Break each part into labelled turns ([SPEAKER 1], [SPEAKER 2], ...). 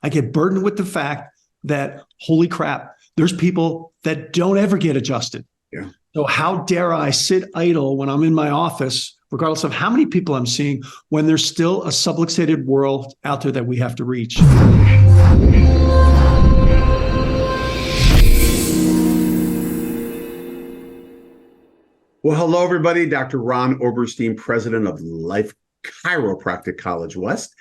[SPEAKER 1] I get burdened with the fact that, holy crap, there's people that don't ever get adjusted.
[SPEAKER 2] Yeah.
[SPEAKER 1] So how dare I sit idle when I'm in my office, regardless of how many people I'm seeing, when there's still a subluxated world out there that we have to reach.
[SPEAKER 2] Well, hello, everybody. Dr. Ron Oberstein, president of Life Chiropractic College West.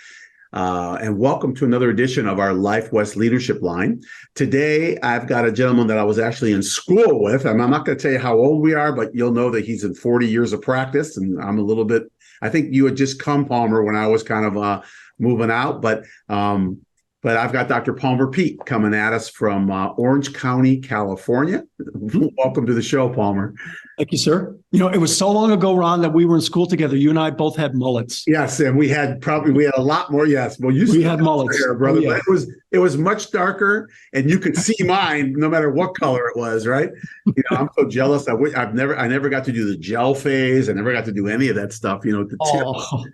[SPEAKER 2] And welcome to another edition of our Life West Leadership Line. Today, I've got a gentleman that I was actually in school with. I'm not going to tell you how old we are, but you'll know that he's in 40 years of practice. And I'm a little bit, I think you had just come, Palmer, when I was kind of moving out. But I've got Dr. Palmer Peet coming at us from Orange County, California. Welcome to the show, Palmer.
[SPEAKER 1] Thank you, sir. You know, it was so long ago, Ron, that we were in school together. You and I both had mullets.
[SPEAKER 2] Yes, and we had a lot more. Yes, well, we
[SPEAKER 1] had mullets,
[SPEAKER 2] hair, brother. Oh, yeah. But it was much darker, and you could see mine no matter what color it was. Right? You know, I'm so jealous. I never got to do the gel phase. I never got to do any of that stuff. You know, the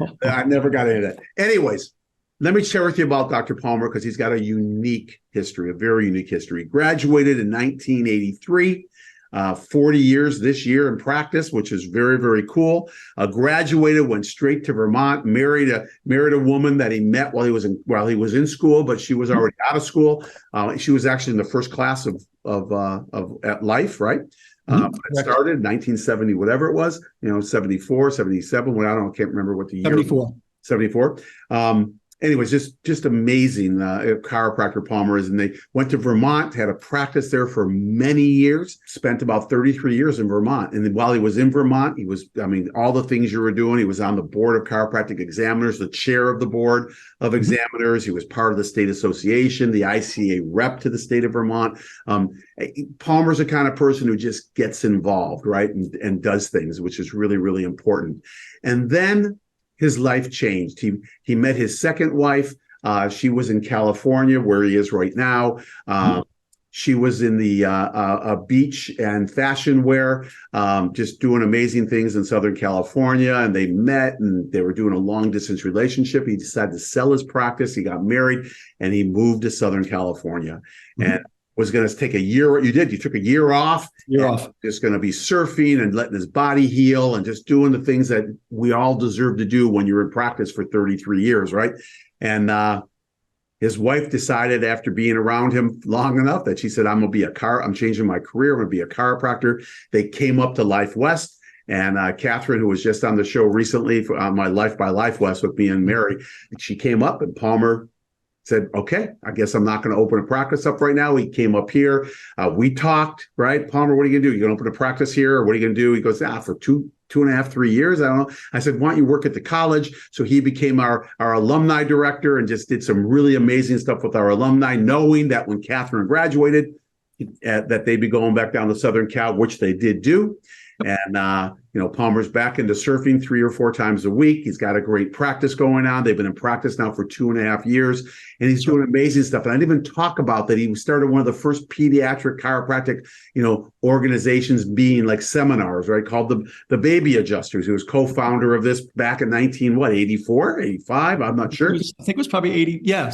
[SPEAKER 2] tip. I never got into that. Anyways. Let me share with you about Dr. Palmer because he's got a unique history, a very unique history. Graduated in 1983, 40 years this year in practice, which is very, very cool. Graduated, went straight to Vermont, married a woman that he met while he was in school, but she was already out of school. She was actually in the first class at Life, right? It started in 1970, whatever it was, 74, 77. Well, I can't remember what the year. 74. Anyways, just amazing chiropractor Palmer is. And they went to Vermont, had a practice there for many years, spent about 33 years in Vermont. And then while he was in Vermont, he was, all the things you were doing, he was on the board of chiropractic examiners, the chair of the board of examiners. He was part of the state association, the ICA rep to the state of Vermont. Palmer's the kind of person who just gets involved, right? And does things, which is really, really important. And then his life changed. He met his second wife. She was in California, where he is right now. She was in the beach and fashion wear, just doing amazing things in Southern California. And they met, and they were doing a long distance relationship. He decided to sell his practice. He got married, and he moved to Southern California. And was going to take a year. You took a year off. Just going to be surfing and letting his body heal and just doing the things that we all deserve to do when you're in practice for 33 years, right? And his wife decided, after being around him long enough, that she said, I'm changing my career. I'm going to be a chiropractor. They came up to Life West. And Catherine, who was just on the show recently on my Life by Life West with me and Mary, she came up, and Palmer said, okay, I guess I'm not going to open a practice up right now. He came up here. We talked, right? Palmer, what are you going to do? You going to open a practice here? Or what are you going to do? He goes, for two and a half, 3 years. I don't know. I said, why don't you work at the college? So he became our alumni director and just did some really amazing stuff with our alumni, knowing that when Catherine graduated, that they'd be going back down to Southern Cal, which they did do. And, Palmer's back into surfing 3 or 4 times a week. He's got a great practice going on. They've been in practice now for 2.5 years, and he's doing amazing stuff. And I didn't even talk about that. He started one of the first pediatric chiropractic, organizations being like seminars, right? Called the Baby Adjustors. He was co-founder of this back in 84, 85? I'm not sure.
[SPEAKER 1] I think it was probably 80. Yeah,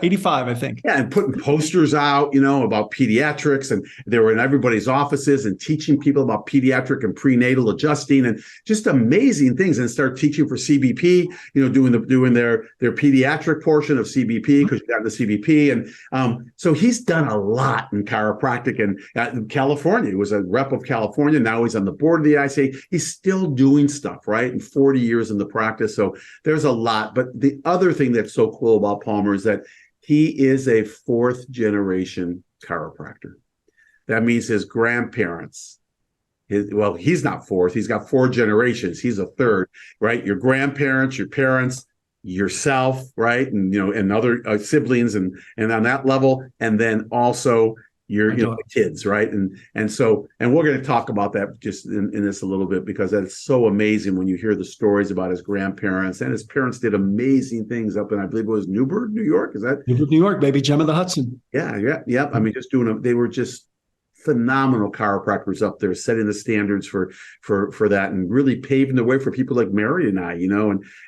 [SPEAKER 1] 85, I think.
[SPEAKER 2] Yeah, and putting posters out, about pediatrics, and they were in everybody's offices and teaching people about pediatric and prenatal adjusting and just amazing things, and start teaching for CBP, doing their pediatric portion of CBP, because you got the CBP. And so he's done a lot in chiropractic. And in California, he was a rep of California. Now he's on the board of the ICA. He's still doing stuff, right? And 40 years in the practice. So there's a lot. But the other thing that's so cool about Palmer is that he is a 4th generation chiropractor. That means his grandparents. He's not 4th. He's got 4 generations. He's a 3rd, right? Your grandparents, your parents, yourself, right? And, and other siblings and on that level. And then also your kids, right? And we're going to talk about that just in this a little bit, because that's so amazing when you hear the stories about his grandparents. And his parents did amazing things up in, I believe it was Newburgh, New York. Is that
[SPEAKER 1] Newburgh, New York, baby, Gem of the Hudson?
[SPEAKER 2] Yeah. I mean, they were just phenomenal chiropractors up there setting the standards for that, and really paving the way for people like Mary and I,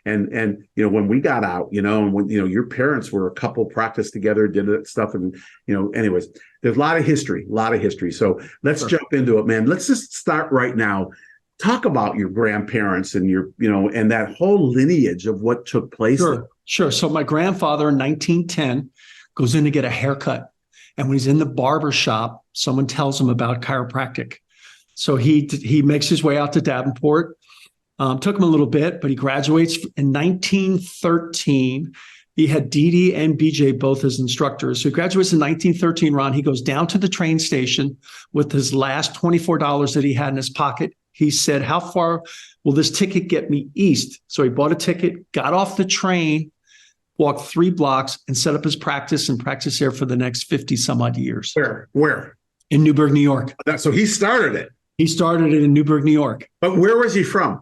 [SPEAKER 2] and when we got out, and when your parents were a couple, practiced together, did that stuff, and anyways, there's a lot of history. So let's jump into it, man. Let's just start right now. Talk about your grandparents and and that whole lineage of what took place.
[SPEAKER 1] Sure. So my grandfather in 1910 goes in to get a haircut. And when he's in the barber shop, someone tells him about chiropractic. So he makes his way out to Davenport. Took him a little bit, but he graduates in 1913. He had Dee Dee and BJ both as instructors. So he graduates in 1913, Ron. He goes down to the train station with his last $24 that he had in his pocket. He said, how far will this ticket get me east? So he bought a ticket, got off the train, walked 3 blocks, and set up his practice and practiced there for the next 50 some odd years.
[SPEAKER 2] Where?
[SPEAKER 1] In Newburgh, New York.
[SPEAKER 2] So he started it.
[SPEAKER 1] He started it in Newburgh, New York.
[SPEAKER 2] But where was he from?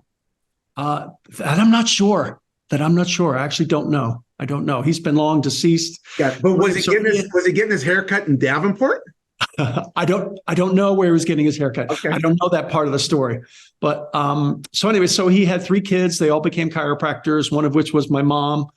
[SPEAKER 1] That I'm not sure. I actually don't know. I don't know. He's been long deceased.
[SPEAKER 2] Yeah, but was he getting his haircut in Davenport?
[SPEAKER 1] I don't know where he was getting his haircut.
[SPEAKER 2] Okay.
[SPEAKER 1] I don't know that part of the story. But so he had 3 kids. They all became chiropractors, one of which was my mom.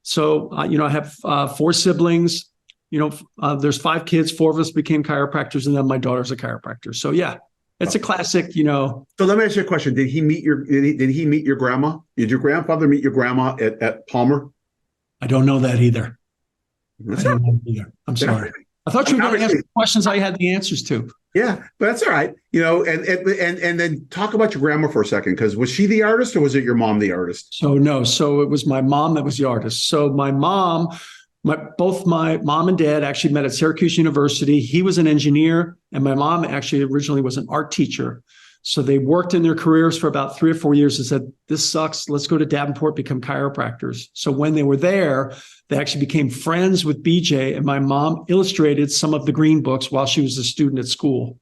[SPEAKER 1] So, I have 4 siblings. There's 5 kids. 4 of us became chiropractors, and then my daughter's a chiropractor. So, yeah, it's a classic, So
[SPEAKER 2] let me ask you a question. Did he meet your grandma? Did your grandfather meet your grandma at Palmer?
[SPEAKER 1] I don't know that either. I'm sorry. I thought you were going to ask questions I had the answers to.
[SPEAKER 2] Yeah, but that's all right. And then talk about your grandma for a second, because was she the artist or was it your mom the artist?
[SPEAKER 1] So no, so it was my mom that was the artist. So both my mom and dad actually met at Syracuse University. He was an engineer, and my mom actually originally was an art teacher. So they worked in their careers for about 3 or 4 years and said, this sucks. Let's go to Davenport, become chiropractors. So when they were there, they actually became friends with BJ, and my mom illustrated some of the green books while she was a student at school.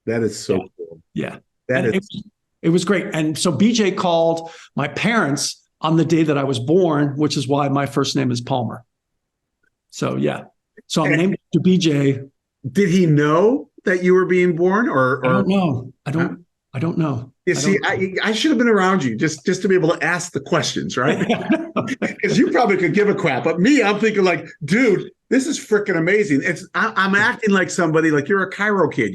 [SPEAKER 2] That is so cool.
[SPEAKER 1] Yeah.
[SPEAKER 2] It
[SPEAKER 1] was great. And so BJ called my parents on the day that I was born, which is why my first name is Palmer. So, yeah. So I'm named after BJ.
[SPEAKER 2] Did he know that you were being born or?
[SPEAKER 1] I don't know. I don't know.
[SPEAKER 2] You see, I should have been around you just to be able to ask the questions, right? Because you probably could give a crap. But me, I'm thinking like, dude, this is freaking amazing. I'm acting like somebody, like you're a chiro kid,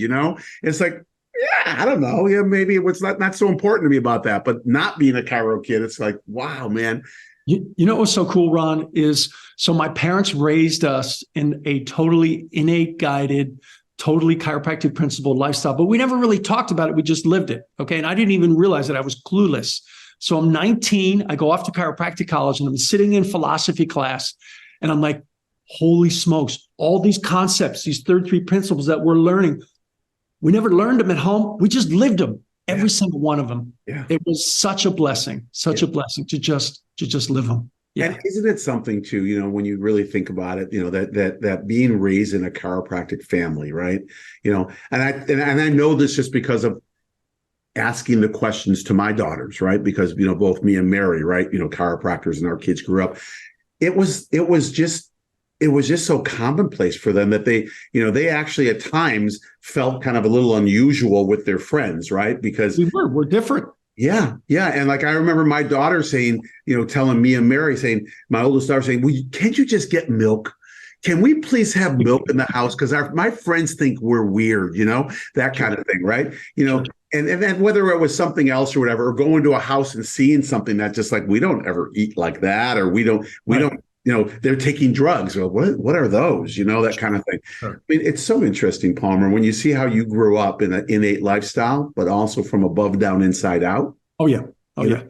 [SPEAKER 2] It's like, yeah, I don't know. Yeah, maybe it was not so important to me about that. But not being a chiro kid, it's like, wow, man.
[SPEAKER 1] You know what's so cool, Ron, is so my parents raised us in a totally innate guided, totally chiropractic principled lifestyle, but we never really talked about it. We just lived it. Okay. And I didn't even realize that I was clueless. So I'm 19. I go off to chiropractic college and I'm sitting in philosophy class and I'm like, holy smokes, all these concepts, these 33 principles that we're learning, we never learned them at home. We just lived them, every single one of them.
[SPEAKER 2] Yeah.
[SPEAKER 1] It was such a blessing to just live them. Yeah.
[SPEAKER 2] And isn't it something too, when you really think about it, that being raised in a chiropractic family, right? And I know this just because of asking the questions to my daughters, right? Because, both me and Mary, right? Chiropractors, and our kids grew up. It was just so commonplace for them that they actually at times felt kind of a little unusual with their friends, right? Because
[SPEAKER 1] we're different.
[SPEAKER 2] Yeah. Yeah. And like, I remember my daughter saying, telling me and Mary saying, my oldest daughter saying, can't you just get milk? Can we please have milk in the house? Because my friends think we're weird, that kind of thing. Right. And then whether it was something else or whatever, or going to a house and seeing something that just like, we don't ever eat like that, or we don't, they're taking drugs, or what are those, that kind of thing. Sure. I mean, it's so interesting, Palmer, when you see how you grew up in an innate lifestyle, but also from above down, inside out.
[SPEAKER 1] Oh, yeah. Yeah,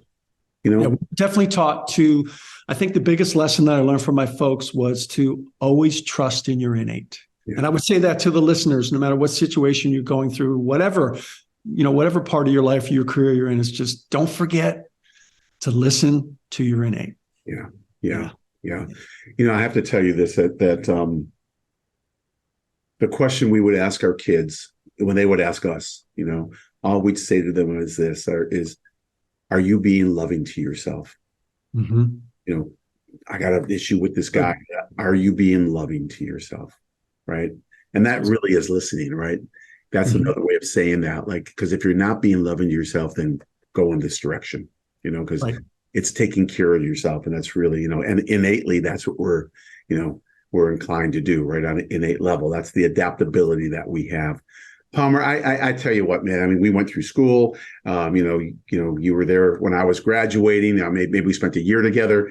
[SPEAKER 1] we're definitely taught to, I think the biggest lesson that I learned from my folks was to always trust in your innate. Yeah. And I would say that to the listeners, no matter what situation you're going through, whatever part of your life, your career you're in, is just don't forget to listen to your innate.
[SPEAKER 2] Yeah. I have to tell you this, that the question we would ask our kids when they would ask us, all we'd say to them is this, are you being loving to yourself? Mm-hmm. I got an issue with this guy. Are you being loving to yourself? Right. And that really is listening, right? That's another way of saying that. Like, because if you're not being loving to yourself, then go in this direction, because
[SPEAKER 1] Right.
[SPEAKER 2] it's taking care of yourself. And that's really, and innately, that's what we're inclined to do, right? On an innate level. That's the adaptability that we have. Palmer, I tell you what, man. I mean, we went through school. You were there when I was graduating. Maybe we spent a year together.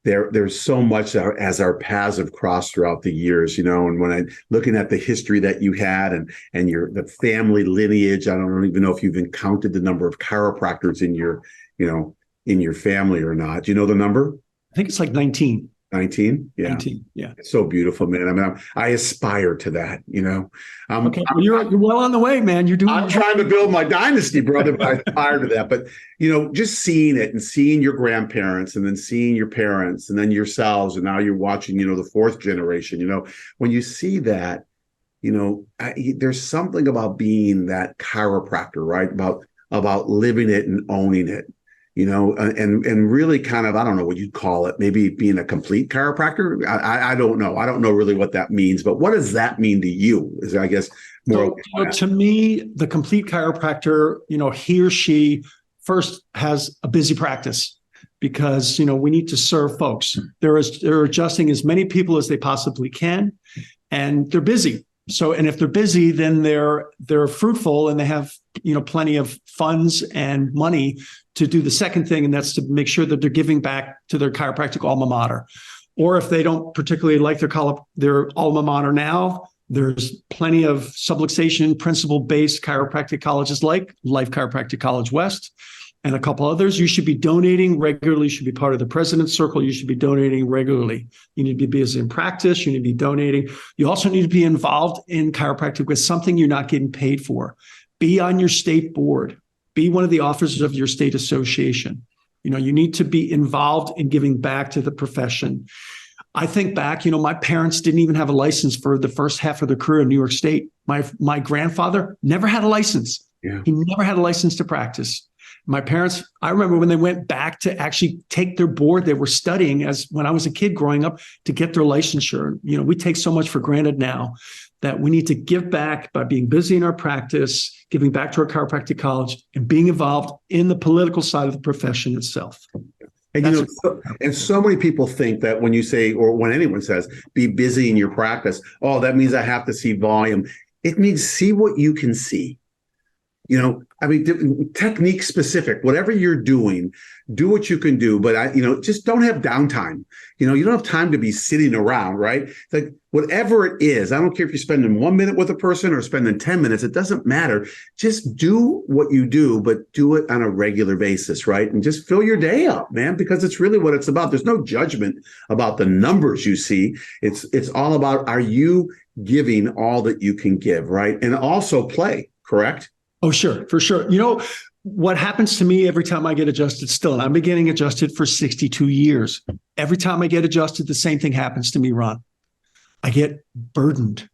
[SPEAKER 2] There's so much as our paths have crossed throughout the years, and when I'm looking at the history that you had and the family lineage, I don't even know if you've encountered the number of chiropractors in your family or not. Do you know the number?
[SPEAKER 1] I think it's like 19.
[SPEAKER 2] 19? Yeah.
[SPEAKER 1] 19, yeah.
[SPEAKER 2] It's so beautiful, man. I mean, I aspire to that,
[SPEAKER 1] Okay, well, you're well on the way, man.
[SPEAKER 2] I'm trying to build my dynasty, brother, but I aspire to that. But, just seeing it and seeing your grandparents and then seeing your parents and then yourselves, and now you're watching, the fourth generation, when you see that, there's something about being that chiropractor, right? About living it and owning it. And really kind of, I don't know what you'd call it, maybe being a complete chiropractor. I don't know. I don't know really what that means, but what does that mean to you? Is I guess more.
[SPEAKER 1] So, to me, the complete chiropractor, he or she first has a busy practice because, we need to serve folks. They're adjusting as many people as they possibly can, and they're busy. So, and if they're busy, then they're fruitful and they have, plenty of funds and money to do the second thing. And that's to make sure that they're giving back to their chiropractic alma mater. Or if they don't particularly like their alma mater now, there's plenty of subluxation principle-based chiropractic colleges like Life Chiropractic College West and a couple others. You should be donating regularly. You should be part of the President's Circle. You should be donating regularly. You need to be busy in practice. You need to be donating. You also need to be involved in chiropractic with something you're not getting paid for. Be on your state board. Be one of the officers of your state association. You need to be involved in giving back to the profession. I think back, my parents didn't even have a license for the first half of their career in New York State. My grandfather never had a license.
[SPEAKER 2] Yeah.
[SPEAKER 1] He never had a license to practice. My parents, I remember when they went back to actually take their board, they were studying as when I was a kid growing up to get their licensure. We take so much for granted now that we need to give back by being busy in our practice, giving back to our chiropractic college, and being involved in the political side of the profession itself.
[SPEAKER 2] And and so many people think that when you say, or when anyone says, be busy in your practice, oh, that means I have to see volume. It means see what you can see. Technique specific, whatever you're doing, do what you can do, but just don't have downtime. You don't have time to be sitting around, right? Like whatever it is, I don't care if you're spending 1 minute with a person or spending 10 minutes, it doesn't matter. Just do what you do, but do it on a regular basis, right? And just fill your day up, man, because it's really what it's about. There's no judgment about the numbers you see. It's all about, are you giving all that you can give, right? And also play, correct?
[SPEAKER 1] Oh, sure, for sure. What happens to me every time I get adjusted still, and I've been getting adjusted for 62 years. Every time I get adjusted, the same thing happens to me, Ron. I get burdened.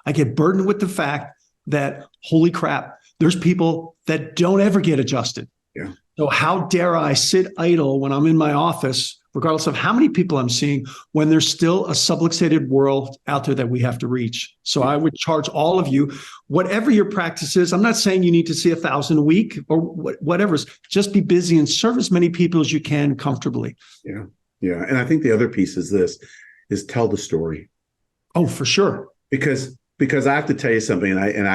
[SPEAKER 1] I get burdened with the fact that, holy crap, there's people that don't ever get adjusted.
[SPEAKER 2] Yeah.
[SPEAKER 1] So how dare I sit idle when I'm in my office, regardless of how many people I'm seeing, when there's still a subluxated world out there that we have to reach. So I would charge all of you, whatever your practice is. I'm not saying you need to see 1,000 a week or whatever. Just be busy and serve as many people as you can comfortably.
[SPEAKER 2] Yeah. Yeah. And I think the other piece is tell the story.
[SPEAKER 1] Oh, for sure.
[SPEAKER 2] Because I have to tell you something, and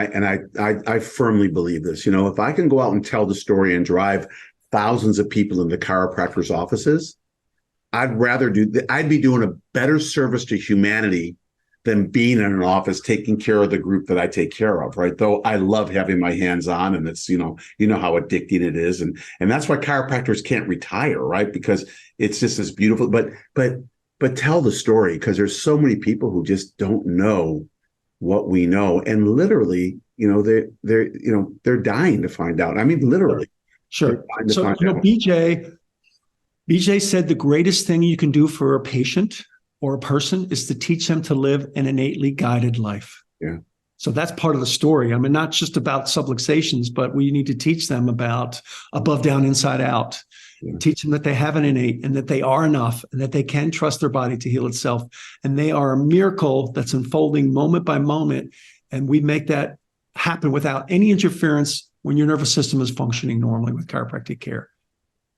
[SPEAKER 2] I firmly believe this. If I can go out and tell the story and drive thousands of people into chiropractors' offices, I'd be doing a better service to humanity than being in an office taking care of the group that I take care of, right? Though I love having my hands on, and it's, how addicting it is. And that's why chiropractors can't retire, right? Because it's just as beautiful. But tell the story, because there's so many people who just don't know what we know. And literally, they're dying to find out. I mean, literally.
[SPEAKER 1] Sure. So, BJ said the greatest thing you can do for a patient or a person is to teach them to live an innately guided life.
[SPEAKER 2] Yeah.
[SPEAKER 1] So that's part of the story. I mean, not just about subluxations, but we need to teach them about above, down, inside out. Yeah. Teach them that they have an innate and that they are enough and that they can trust their body to heal itself. And they are a miracle that's unfolding moment by moment. And we make that happen without any interference when your nervous system is functioning normally with chiropractic care.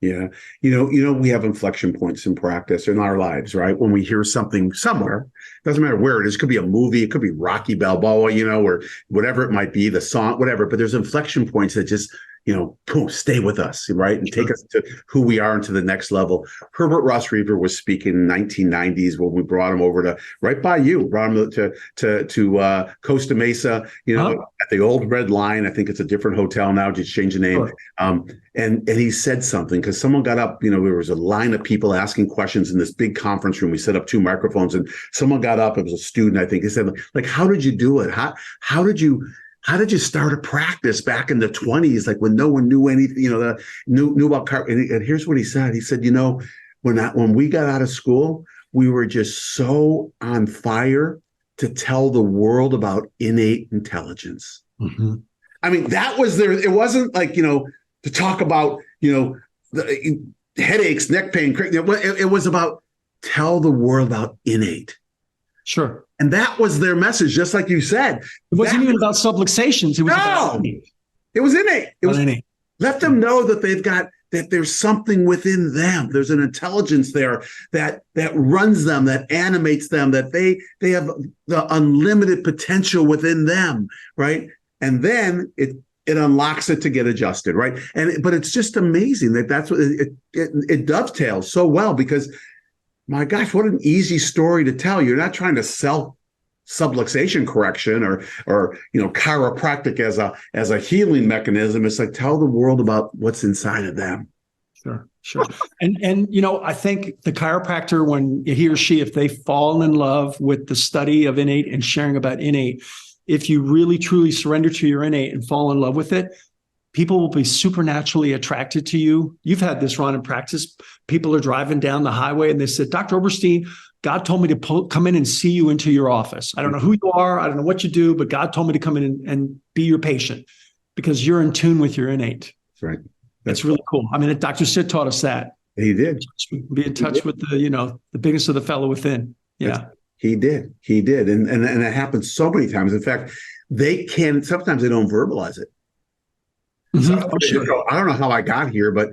[SPEAKER 2] Yeah. We have inflection points in practice in our lives, right? When we hear something somewhere, doesn't matter where it is. It could be a movie. It could be Rocky Balboa, or whatever it might be, the song, whatever. But there's inflection points that just, boom, stay with us, right? And take us to who we are and to the next level. Herbert Ross Reaver was speaking in the 1990s when we brought him over to right by you, brought him to Costa Mesa, at the old Red Line. I think it's a different hotel now, just changed the name. Sure. And he said something because someone got up, there was a line of people asking questions in this big conference room. We set up 2 microphones and someone got up. It was a student, I think. He said, like, how did you do it? How did you start a practice back in the 20s, like when no one knew anything, knew about car? And here's what he said. He said, when we got out of school, we were just so on fire to tell the world about innate intelligence. Mm-hmm. I mean, that was there. It wasn't like, to talk about, the headaches, neck pain. It was about tell the world about innate.
[SPEAKER 1] Sure.
[SPEAKER 2] And that was their message, just like you said.
[SPEAKER 1] It wasn't even about subluxations. It was about innate.
[SPEAKER 2] It was innate. It was
[SPEAKER 1] innate.
[SPEAKER 2] Let them know that that there's something within them. There's an intelligence there that runs them, that animates them, that they have the unlimited potential within them, right? And then it unlocks it to get adjusted, right? But it's just amazing that's what it dovetails so well because, my gosh, what an easy story to tell. You're not trying to sell subluxation correction or chiropractic as a healing mechanism. It's like tell the world about what's inside of them.
[SPEAKER 1] Sure. And I think the chiropractor, when he or she, if they fall in love with the study of innate and sharing about innate, if you really truly surrender to your innate and fall in love with it, people will be supernaturally attracted to you. You've had this, Ron, in practice. People are driving down the highway and they said, Dr. Oberstein, God told me to come in and see you into your office. I don't know who you are. I don't know what you do, but God told me to come in and be your patient because you're in tune with your innate.
[SPEAKER 2] That's right.
[SPEAKER 1] That's really cool. I mean, Dr. Sid taught us that.
[SPEAKER 2] He did.
[SPEAKER 1] Be in touch with the bigness of the fellow within. Yeah.
[SPEAKER 2] He did. And it happens so many times. In fact, sometimes they don't verbalize it. Mm-hmm. Sure. I don't know how I got here, but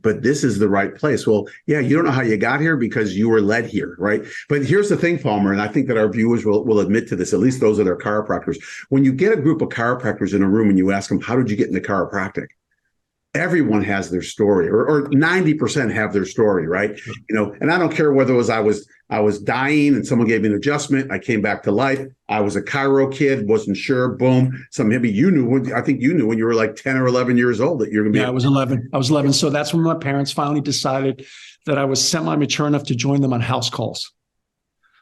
[SPEAKER 2] this is the right place. Well, yeah, you don't know how you got here because you were led here, right? But here's the thing, Palmer, and I think that our viewers will admit to this, at least those that are chiropractors. When you get a group of chiropractors in a room and you ask them, how did you get into chiropractic? Everyone has their story, or 90% have their story, right? Sure. And I don't care whether it was I was dying and someone gave me an adjustment. I came back to life. I was a chiro kid, wasn't sure. Boom. Maybe you knew. I think you knew when you were like 10 or 11 years old that you're going to be.
[SPEAKER 1] Yeah, I was 11. So that's when my parents finally decided that I was semi-mature enough to join them on house calls.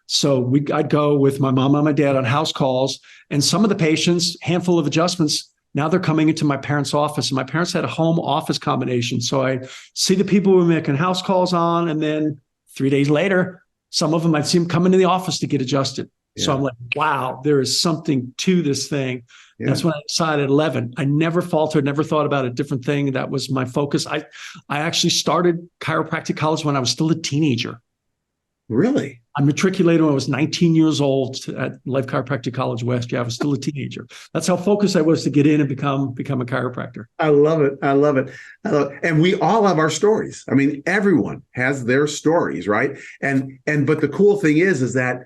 [SPEAKER 1] So I'd go with my mom and my dad on house calls, and some of the patients, handful of adjustments. Now they're coming into my parents' office, and my parents had a home office combination. So I see the people we're making house calls on, and then 3 days later, some of them I'd see them come into the office to get adjusted. Yeah. So I'm like, wow, there is something to this thing. Yeah. That's when I decided at 11. I never faltered, never thought about a different thing. That was my focus. I actually started chiropractic college when I was still a teenager.
[SPEAKER 2] Really?
[SPEAKER 1] I matriculated when I was 19 years old at Life Chiropractic College West. Yeah, I was still a teenager. That's how focused I was to get in and become a chiropractor. I love it.
[SPEAKER 2] And we all have our stories. I mean, everyone has their stories, right? But the cool thing is that,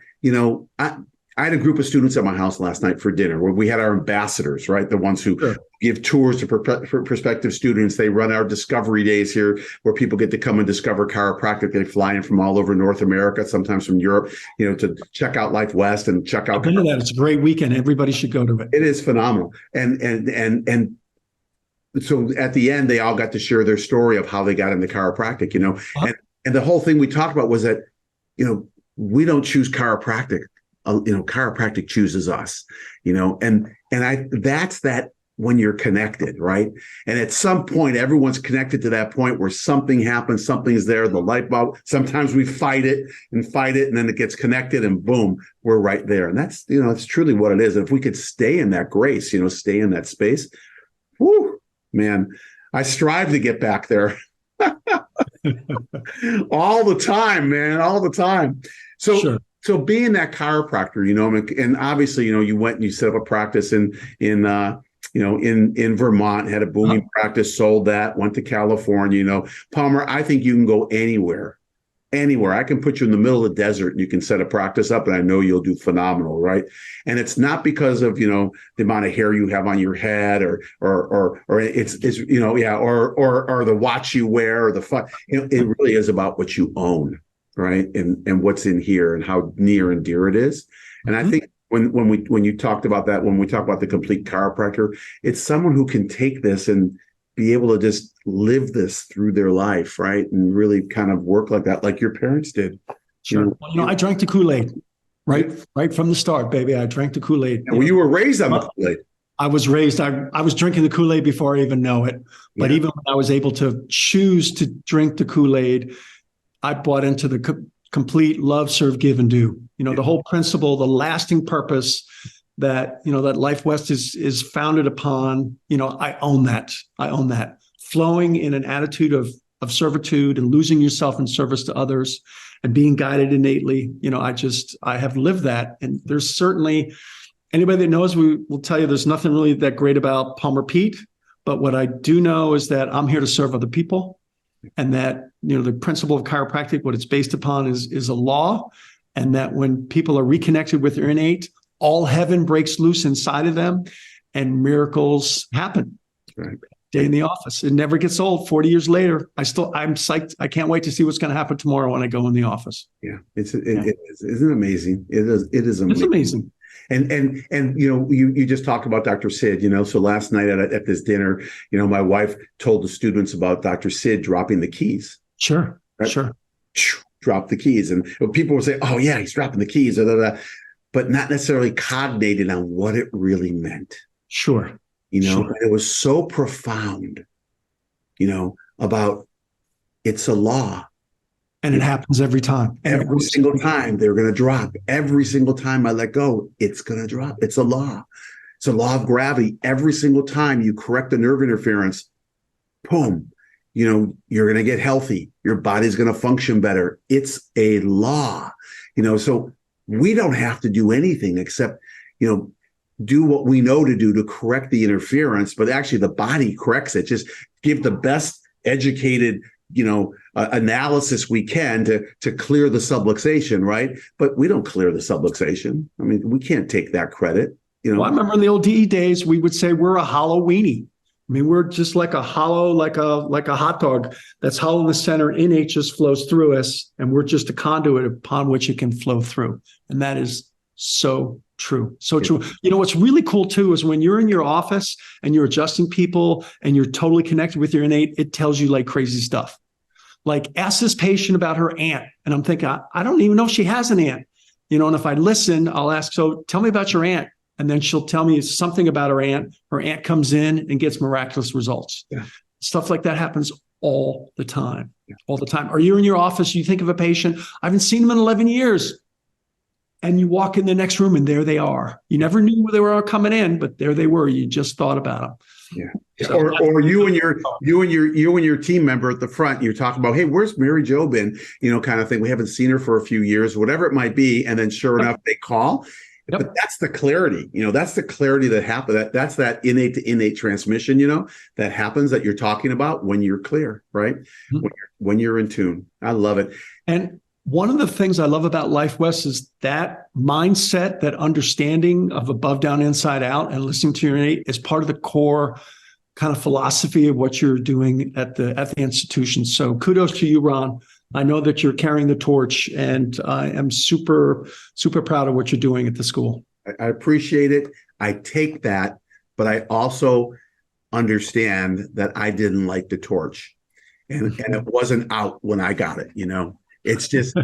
[SPEAKER 2] I had a group of students at my house last night for dinner where we had our ambassadors, right? The ones who give tours to prospective students. They run our discovery days here where people get to come and discover chiropractic. They fly in from all over North America, sometimes from Europe, to check out Life West and check out.
[SPEAKER 1] I've been to that. It's a great weekend. Everybody should go to it.
[SPEAKER 2] It is phenomenal. And so at the end, they all got to share their story of how they got into chiropractic, and the whole thing we talked about was that, we don't choose chiropractic. Chiropractic chooses us, that's that when you're connected, right? And at some point, everyone's connected to that point where something happens, something's there, the light bulb. Sometimes we fight it, and then it gets connected, and boom, we're right there. And that's, it's truly what it is. And if we could stay in that grace, stay in that space, whoo, man, I strive to get back there all the time, man, all the time. So.
[SPEAKER 1] Sure.
[SPEAKER 2] So being that chiropractor, and obviously, you went and you set up a practice in Vermont, had a booming practice, sold that, went to California. Palmer, I think you can go anywhere. Anywhere. I can put you in the middle of the desert and you can set a practice up and I know you'll do phenomenal, right? And it's not because of, the amount of hair you have on your head or it's or the watch you wear or the fun. It really is about what you own, right? And what's in here and how near and dear it is. And I think when you talked about that, when we talk about the complete chiropractor, it's someone who can take this and be able to just live this through their life, right? And really kind of work like that, like your parents did.
[SPEAKER 1] Sure. I drank the Kool-Aid, right? Right from the start, baby. I drank the Kool-Aid.
[SPEAKER 2] Well, you were raised on the Kool-Aid.
[SPEAKER 1] I was raised, I was drinking the Kool-Aid before I even know it. But even when I was able to choose to drink the Kool-Aid, I bought into the complete love, serve, give, and do. The whole principle, the lasting purpose that that Life West is founded upon. I own that. Flowing in an attitude of servitude and losing yourself in service to others and being guided innately. I have lived that. And there's certainly anybody that knows will tell you there's nothing really that great about Palmer Peet. But what I do know is that I'm here to serve other people, and that the principle of chiropractic, what it's based upon is a law, and that when people are reconnected with their innate, all heaven breaks loose inside of them and miracles happen.
[SPEAKER 2] Right.
[SPEAKER 1] Day in the office. It never gets old. 40 years later, I'm psyched. I can't wait to see what's going to happen tomorrow when I go in the office.
[SPEAKER 2] Yeah. Isn't it amazing? It is amazing.
[SPEAKER 1] It's amazing.
[SPEAKER 2] And you just talked about Dr. Sid, so last night at this dinner, my wife told the students about Dr. Sid dropping the keys.
[SPEAKER 1] Sure.
[SPEAKER 2] Right?
[SPEAKER 1] Sure.
[SPEAKER 2] Drop the keys. And people will say, oh yeah, he's dropping the keys, but not necessarily cognated on what it really meant.
[SPEAKER 1] Sure.
[SPEAKER 2] And it was so profound, about it's a law.
[SPEAKER 1] And it happens every time.
[SPEAKER 2] Every single time they're going to drop. Every single time I let go, it's going to drop. It's a law. It's a law of gravity. Every single time you correct the nerve interference, boom, you're going to get healthy. Your body's going to function better. It's a law, so we don't have to do anything except, do what we know to do to correct the interference, but actually the body corrects it. Just give the best educated, analysis we can to clear the subluxation, right? But we don't clear the subluxation. I mean, we can't take that credit.
[SPEAKER 1] Well, I remember in the old DE days, we would say we're a hollow weenie. I mean, we're just like a hollow, like a hot dog that's hollow in the center. Innate just flows through us, and we're just a conduit upon which it can flow through. And that is so true. So true. What's really cool too is when you're in your office and you're adjusting people and you're totally connected with your innate, it tells you like crazy stuff. Like, ask this patient about her aunt. And I'm thinking, I don't even know if she has an aunt. And if I listen, I'll ask, so tell me about your aunt. And then she'll tell me something about her aunt. Her aunt comes in and gets miraculous results. Yeah. Stuff like that happens all the time. Yeah. All the time. Are you in your office? You think of a patient, I haven't seen them in 11 years. And you walk in the next room and there they are. You never knew they were coming in, but there they were. You just thought about them.
[SPEAKER 2] Yeah. So, or you and your team member at the front, you're talking about, hey, where's Mary Jo been? Kind of thing. We haven't seen her for a few years, whatever it might be. And then sure enough, they call. Yep. But that's the clarity, that's the clarity that happens. That's that innate to innate transmission, that happens that you're talking about when you're clear, right? Mm-hmm. When you're in tune. I love it.
[SPEAKER 1] And one of the things I love about Life West is that mindset, that understanding of above, down, inside out, and listening to your innate is part of the core kind of philosophy of what you're doing at the institution. So kudos to you, Ron. I know that you're carrying the torch, and I am super, super proud of what you're doing at the school.
[SPEAKER 2] I appreciate it. I take that, but I also understand that I didn't like the torch, and it wasn't out when I got it, It's just,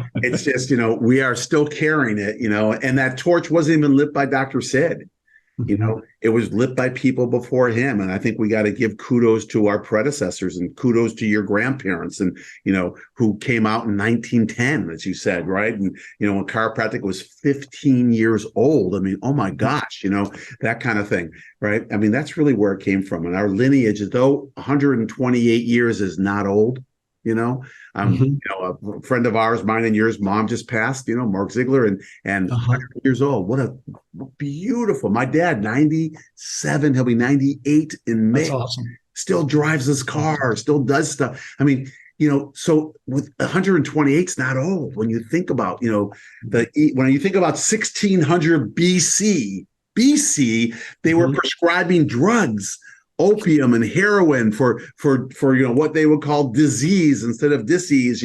[SPEAKER 2] we are still carrying it, and that torch wasn't even lit by Dr. Sid. It was lit by people before him. And I think we got to give kudos to our predecessors and kudos to your grandparents and, who came out in 1910, as you said, right? And, when chiropractic was 15 years old, I mean, oh my gosh, that kind of thing, right? I mean, that's really where it came from. And our lineage, though 128 years is not old,
[SPEAKER 1] Mhm.
[SPEAKER 2] A friend of ours, mine and yours, mom just passed, Mark Ziegler, and
[SPEAKER 1] Uh-huh.
[SPEAKER 2] 100 years old. What beautiful. My dad, 97, he'll be 98 in
[SPEAKER 1] That's
[SPEAKER 2] May.
[SPEAKER 1] awesome.
[SPEAKER 2] Still drives his car, still does stuff. I mean, so with 128, it's not old when you think about, when you think about 1600 BC, they were
[SPEAKER 1] Mhm.
[SPEAKER 2] prescribing drugs, opium and heroin for what they would call disease instead of disease,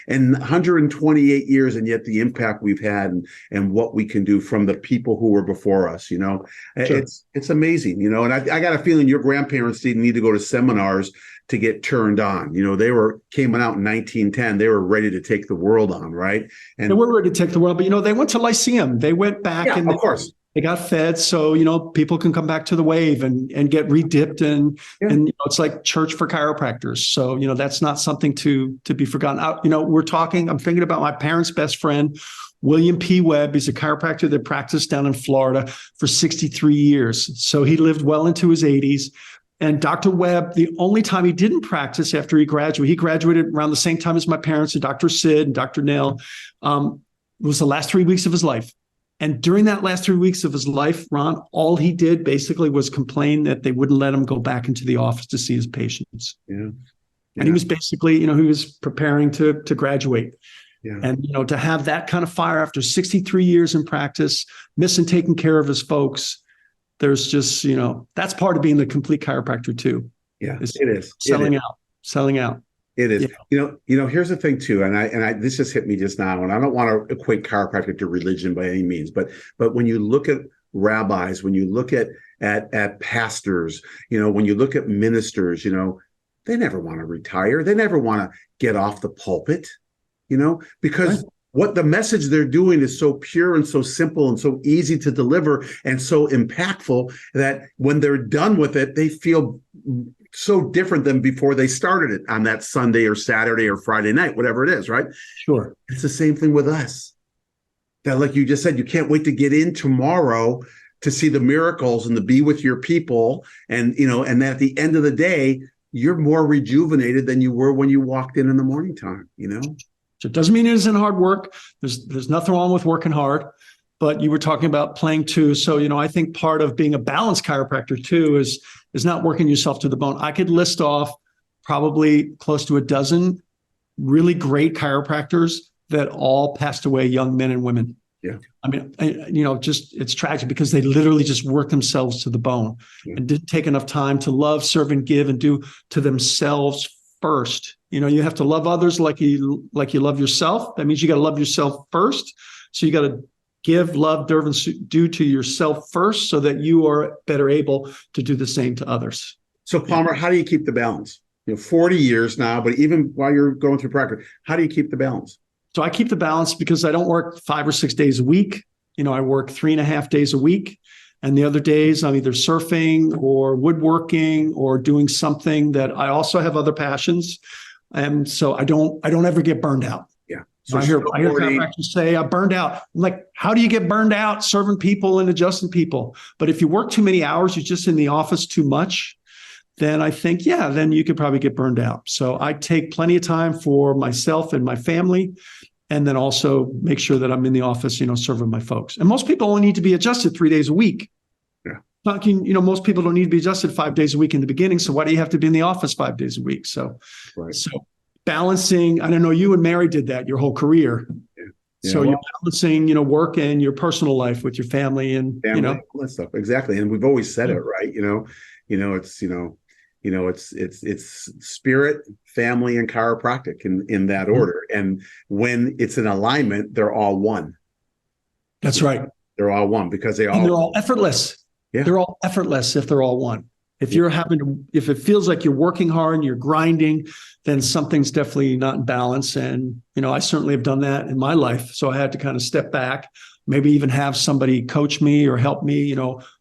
[SPEAKER 2] and 128 years, and yet the impact we've had and what we can do from the people who were before us,
[SPEAKER 1] Sure.
[SPEAKER 2] it's amazing, and I got a feeling your grandparents didn't need to go to seminars to get turned on. They came out in 1910. They were ready to take the world on, right?
[SPEAKER 1] They
[SPEAKER 2] And
[SPEAKER 1] were ready to take the world, but they went to Lyceum. They went back
[SPEAKER 2] yeah,
[SPEAKER 1] and
[SPEAKER 2] of course.
[SPEAKER 1] they got fed, so people can come back to the wave and get redipped,
[SPEAKER 2] Yeah.
[SPEAKER 1] and it's like church for chiropractors. So that's not something to be forgotten. We're talking. I'm thinking about my parents' best friend, William P. Webb. He's a chiropractor that practiced down in Florida for 63 years. So he lived well into his 80s. And Dr. Webb, the only time he didn't practice after he graduated around the same time as my parents, and Dr. Sid and Dr. Nail, was the last 3 weeks of his life. And during that last 3 weeks of his life, Ron, all he did basically was complain that they wouldn't let him go back into the office to see his patients.
[SPEAKER 2] Yeah. Yeah.
[SPEAKER 1] And he was basically, he was preparing to graduate.
[SPEAKER 2] Yeah.
[SPEAKER 1] And, to have that kind of fire after 63 years in practice, missing taking care of his folks, there's just, that's part of being the complete chiropractor too.
[SPEAKER 2] Yeah, it is.
[SPEAKER 1] Selling out.
[SPEAKER 2] It is.
[SPEAKER 1] Yeah.
[SPEAKER 2] Here's the thing too, and I this just hit me just now, and I don't want to equate chiropractic to religion by any means, but when you look at rabbis, when you look at pastors, when you look at ministers, they never want to retire. They never want to get off the pulpit, because what the message they're doing is so pure and so simple and so easy to deliver and so impactful that when they're done with it, they feel so different than before they started it on that Sunday or Saturday or Friday night, whatever it is, right?
[SPEAKER 1] Sure.
[SPEAKER 2] It's the same thing with us. That, like you just said, you can't wait to get in tomorrow to see the miracles and to be with your people. And, and then at the end of the day, you're more rejuvenated than you were when you walked in the morning time,
[SPEAKER 1] So it doesn't mean it isn't hard work. There's nothing wrong with working hard, but you were talking about playing too. So, I think part of being a balanced chiropractor too is not working yourself to the bone. I could list off probably close to a dozen really great chiropractors that all passed away, young men and women.
[SPEAKER 2] Yeah.
[SPEAKER 1] I mean, it's tragic because they literally just worked themselves to the bone and didn't take enough time to love, serve, and give and do to themselves first. You have to love others like you love yourself. That means you got to love yourself first. So you got to give, love, serve, and do to yourself first so that you are better able to do the same to others.
[SPEAKER 2] So Palmer, how do you keep the balance? 40 years now, but even while you're going through practice, how do you keep the balance?
[SPEAKER 1] So I keep the balance because I don't work 5 or 6 days a week. I work 3.5 days a week. And the other days I'm either surfing or woodworking or doing something that I also have other passions. And so I don't ever get burned out.
[SPEAKER 2] Yeah.
[SPEAKER 1] So I hear chiropractors say, I burned out. I'm like, how do you get burned out serving people and adjusting people? But if you work too many hours, you're just in the office too much, then I think, then you could probably get burned out. So I take plenty of time for myself and my family, and then also make sure that I'm in the office, serving my folks. And most people only need to be adjusted 3 days a week.
[SPEAKER 2] Yeah.
[SPEAKER 1] Most people don't need to be adjusted 5 days a week in the beginning. So why do you have to be in the office 5 days a week? So,
[SPEAKER 2] right.
[SPEAKER 1] So balancing, I don't know, you and Mary did that your whole career.
[SPEAKER 2] Yeah,
[SPEAKER 1] so you're balancing, work and your personal life with your family and,
[SPEAKER 2] all that stuff. Exactly. And we've always said it, right. It's spirit, family, and chiropractic in that order. And when it's in alignment, they're all one.
[SPEAKER 1] That's right.
[SPEAKER 2] They're all one because they're
[SPEAKER 1] all effortless.
[SPEAKER 2] Yeah.
[SPEAKER 1] They're all effortless if they're all one. If if it feels like you're working hard and you're grinding, then something's definitely not in balance. And, I certainly have done that in my life. So I had to kind of step back, maybe even have somebody coach me or help me.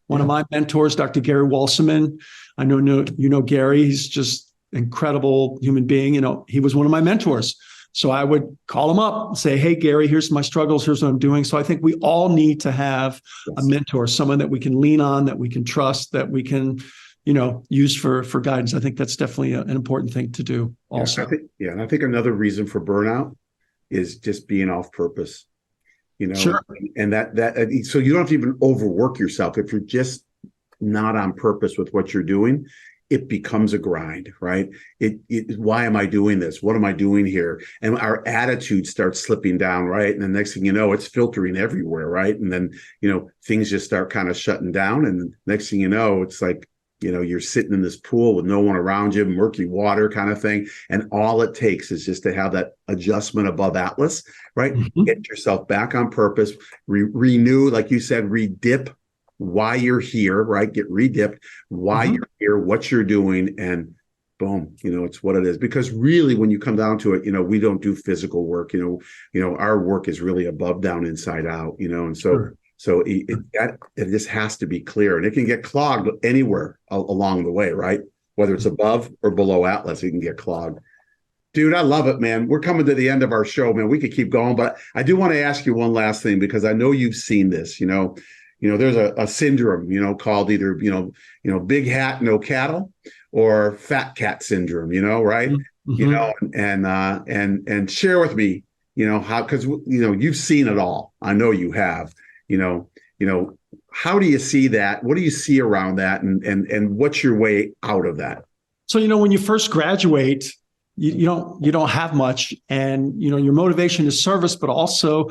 [SPEAKER 1] One of my mentors, Dr. Gary Walseman, I know Gary, he's just incredible human being. He was one of my mentors. So I would call him up and say, hey, Gary, here's my struggles. Here's what I'm doing. So I think we all need to have a mentor, someone that we can lean on, that we can trust, that we can used for guidance. I think that's definitely an important thing to do also.
[SPEAKER 2] And I think another reason for burnout is just being off purpose,
[SPEAKER 1] Sure.
[SPEAKER 2] and so you don't have to even overwork yourself. If you're just not on purpose with what you're doing, it becomes a grind, right? Why am I doing this? What am I doing here? And our attitude starts slipping down, right? And the next thing you know, it's filtering everywhere, right? And then, things just start kind of shutting down. And next thing you know, it's like, you're sitting in this pool with no one around you, murky water kind of thing. And all it takes is just to have that adjustment above Atlas, right?
[SPEAKER 1] Mm-hmm.
[SPEAKER 2] Get yourself back on purpose, renew, like you said, redip why you're here, right? Get redipped, why
[SPEAKER 1] Mm-hmm.
[SPEAKER 2] you're here, what you're doing, and boom, it's what it is. Because really, when you come down to it, we don't do physical work. Our work is really above, down, inside out. And so,
[SPEAKER 1] Sure.
[SPEAKER 2] so it just has to be clear, and it can get clogged anywhere along the way, right? Whether it's above or below Atlas, it can get clogged. Dude, I love it, man. We're coming to the end of our show, man. We could keep going, but I do want to ask you one last thing, because I know you've seen this. There's a syndrome, called either, big hat, no cattle, or fat cat syndrome, right?
[SPEAKER 1] Mm-hmm.
[SPEAKER 2] And share with me, how, because, you've seen it all. I know you have, how do you see that? What do you see around that? And what's your way out of that?
[SPEAKER 1] So, when you first graduate, you don't have much, and, your motivation is service, but also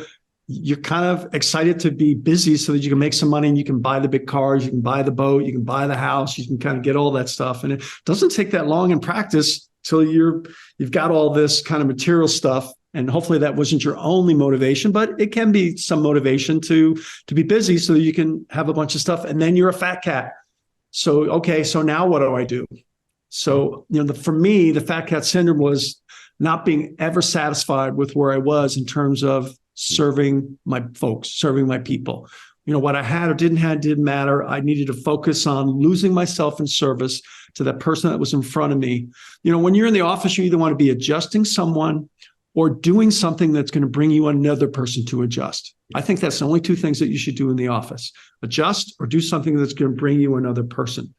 [SPEAKER 1] you're kind of excited to be busy so that you can make some money and you can buy the big cars, you can buy the boat, you can buy the house, you can kind of get all that stuff. And it doesn't take that long in practice till you've got all this kind of material stuff. And hopefully that wasn't your only motivation, but it can be some motivation to be busy so that you can have a bunch of stuff. And then you're a fat cat. So, okay, so now what do I do? So, for me, the fat cat syndrome was not being ever satisfied with where I was in terms of serving my folks, serving my people. What I had or didn't have didn't matter. I needed to focus on losing myself in service to that person that was in front of me. When you're in the office, you either want to be adjusting someone or doing something that's going to bring you another person to adjust. I think that's the only two things that you should do in the office: adjust or do something that's going to bring you another person.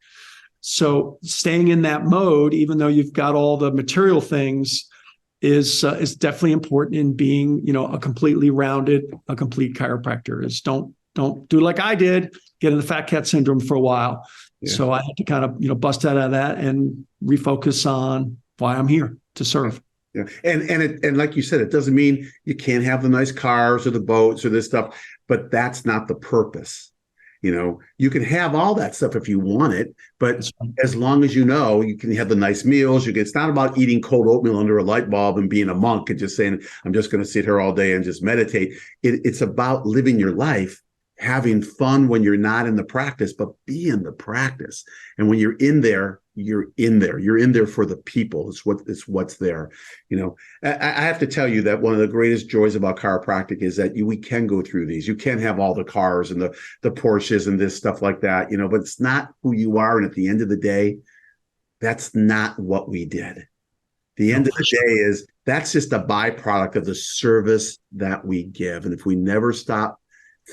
[SPEAKER 1] So staying in that mode, even though you've got all the material things, is definitely important in being, a completely rounded, a complete chiropractor. Is don't do like I did, get in the fat cat syndrome for a while. Yeah. So I had to kind of, bust out of that and refocus on why I'm here, to serve.
[SPEAKER 2] Yeah. And like you said, it doesn't mean you can't have the nice cars or the boats or this stuff, but that's not the purpose. You can have all that stuff if you want it, but as long as you can have the nice meals. It's not about eating cold oatmeal under a light bulb and being a monk and just saying, I'm just going to sit here all day and just meditate. It's about living your life, having fun when you're not in the practice, but be in the practice. And when you're in there, you're in there for the people. It's what's there. I have to tell you that one of the greatest joys about chiropractic is that we can go through these. You can have all the cars and the Porsches and this stuff like that, but it's not who you are. And at the end of the day, that's not what we did. The end of the day that's just a byproduct of the service that we give. And if we never stop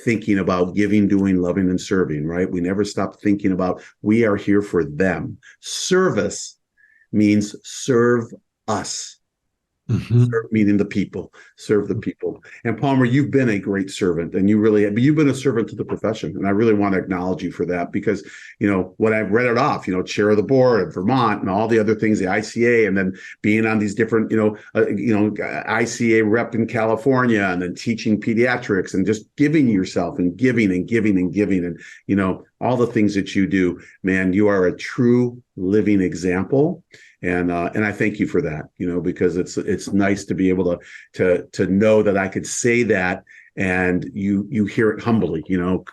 [SPEAKER 2] thinking about giving, doing, loving, and serving, right? We never stop thinking about we are here for them. Service means serve us. Mm-hmm. Meaning the people, serve the people. And Palmer, you've been a great servant, and you've been a servant to the profession. And I really want to acknowledge you for that, because, when I read it off, chair of the board of Vermont and all the other things, the ICA, and then being on these different, ICA rep in California, and then teaching pediatrics, and just giving yourself and giving and giving and giving. And, all the things that you do, man, you are a true living example. And I thank you for that, because it's nice to be able to know that I could say that, and you hear it humbly,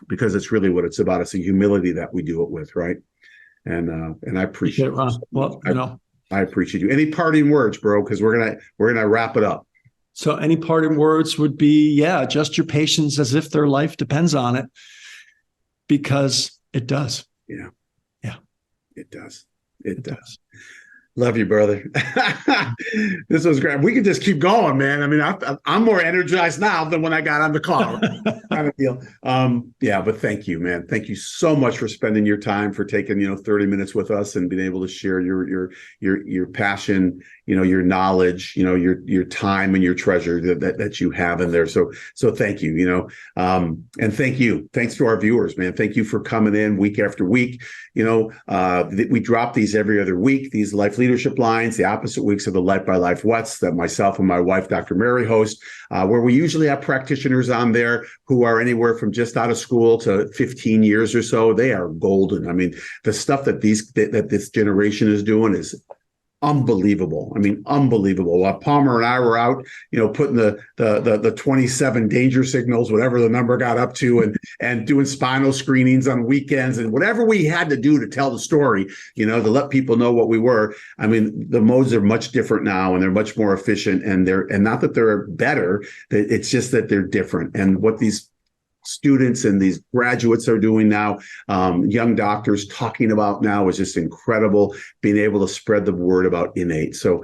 [SPEAKER 2] because it's really what it's about. It's the humility that we do it with, right? And I appreciate it.
[SPEAKER 1] Well,
[SPEAKER 2] I appreciate you. Any parting words, bro? Because we're gonna wrap it up.
[SPEAKER 1] So any parting words would be, adjust your patience as if their life depends on it, because it does.
[SPEAKER 2] Yeah,
[SPEAKER 1] yeah,
[SPEAKER 2] it does. It does. Love you, brother. This was great. We could just keep going, man. I mean, I'm more energized now than when I got on the call. Kind of deal. Yeah, but thank you, man. Thank you so much for spending your time, for taking 30 minutes with us and being able to share your passion, your knowledge, your time and your treasure that you have in there. So thank you. And thank you. Thanks to our viewers, man. Thank you for coming in week after week. We drop these every other week. These life leadership lines, the opposite weeks of the Life by Life What's that myself and my wife, Dr. Mary, host, where we usually have practitioners on there who are anywhere from just out of school to 15 years or so. They are golden. I mean, the stuff that this generation is doing is unbelievable. I mean, unbelievable. While Palmer and I were out, putting the 27 danger signals, whatever the number got up to, and doing spinal screenings on weekends and whatever we had to do to tell the story, to let people know what we were. I mean, the modes are much different now, and they're much more efficient, and not that they're better, it's just that they're different. And what these students and these graduates are doing now, young doctors talking about now, is just incredible, being able to spread the word about innate. So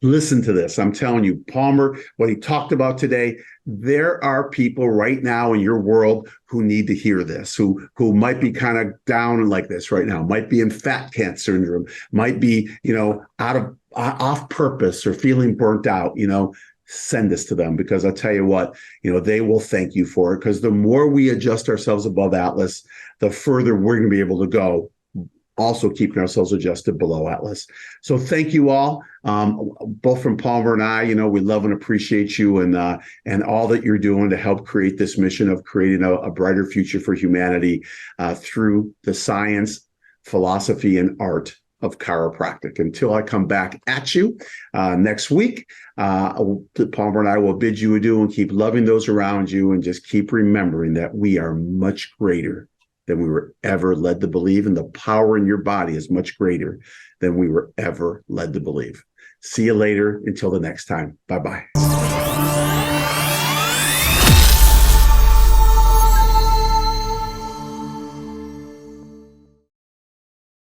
[SPEAKER 2] listen to this. I'm telling you, Palmer, what he talked about today, there are people right now in your world who need to hear this, who might be kind of down like this right now, might be in fat cat syndrome, might be, off purpose or feeling burnt out, send this to them, because I'll tell you what, they will thank you for it, because the more we adjust ourselves above Atlas, the further we're going to be able to go, also keeping ourselves adjusted below Atlas. So thank you all, both from Palmer and I. We love and appreciate you and all that you're doing to help create this mission of creating a brighter future for humanity through the science, philosophy, and art of chiropractic. Until I come back at you next week, Palmer and I will bid you adieu, and keep loving those around you, and just keep remembering that we are much greater than we were ever led to believe, and the power in your body is much greater than we were ever led to believe. See you later. Until the next time. Bye-bye.